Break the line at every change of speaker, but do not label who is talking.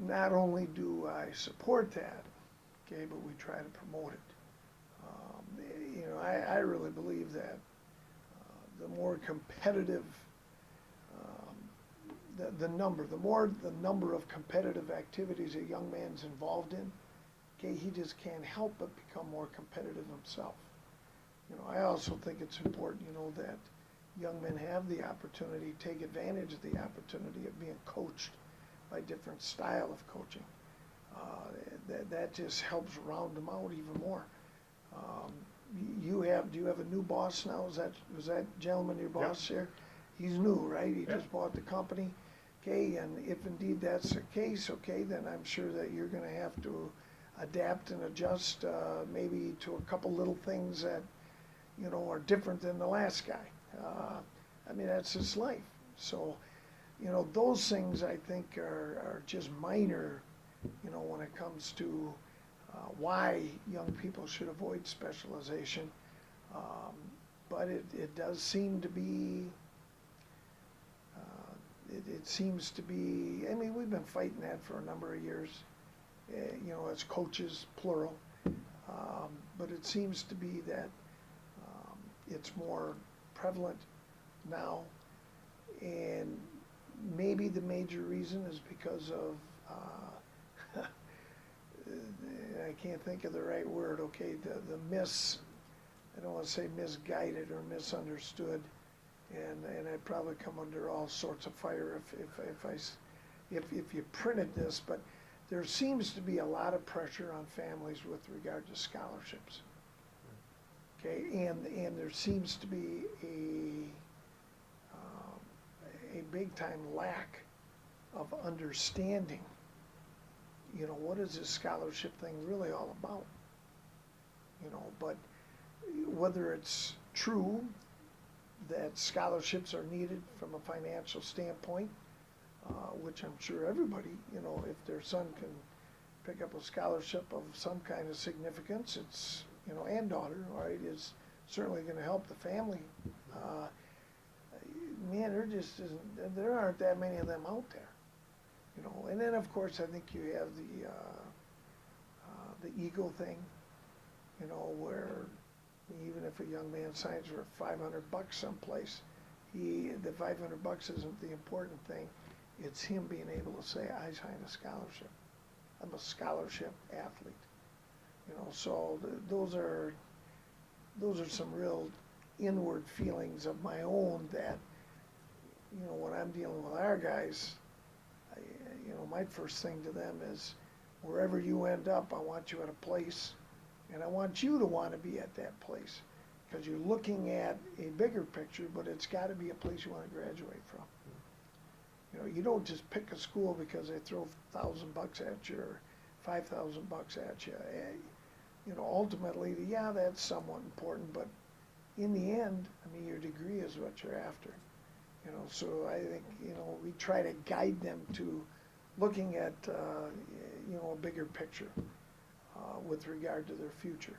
not only do I support that, okay, but we try to promote it. I really believe that the more competitive, the more the number of competitive activities a young man's involved in, okay, he just can't help but become more competitive himself. I also think it's important, that young men have the opportunity, take advantage of the opportunity of being coached by different style of coaching. That just helps round them out even more. Do you have a new boss now? Was that gentleman your boss here? He's new, right? He just bought the company. Okay, and if indeed that's the case, okay, then I'm sure that you're going to have to adapt and adjust maybe to a couple little things that, are different than the last guy. That's his life. So, those things I think are just minor, when it comes to why young people should avoid specialization. But it does seem to be, it seems to be, we've been fighting that for a number of years, as coaches, plural. But it seems to be that it's more prevalent now. And maybe the major reason is because of, I can't think of the right word, okay, I don't want to say misguided or misunderstood, and I'd probably come under all sorts of fire if you printed this, but there seems to be a lot of pressure on families with regard to scholarships. Okay, and there seems to be a big time lack of understanding. What is this scholarship thing really all about? But whether it's true that scholarships are needed from a financial standpoint, which I'm sure everybody, if their son can pick up a scholarship of some kind of significance, it's, and daughter, right, is certainly going to help the family. Man, there aren't that many of them out there. And then of course I think you have the ego thing, where even if a young man signs for $500 someplace, the $500 isn't the important thing. It's him being able to say, I signed a scholarship. I'm a scholarship athlete. So those are some real inward feelings of my own that, when I'm dealing with our guys, my first thing to them is, wherever you end up, I want you at a place, and I want you to want to be at that place, because you're looking at a bigger picture, but it's got to be a place you want to graduate from. You don't just pick a school because they throw $1,000 at you or $5,000 at you. Ultimately, yeah, that's somewhat important, but in the end, your degree is what you're after. So I think, we try to guide them to looking at, a bigger picture with regard to their future.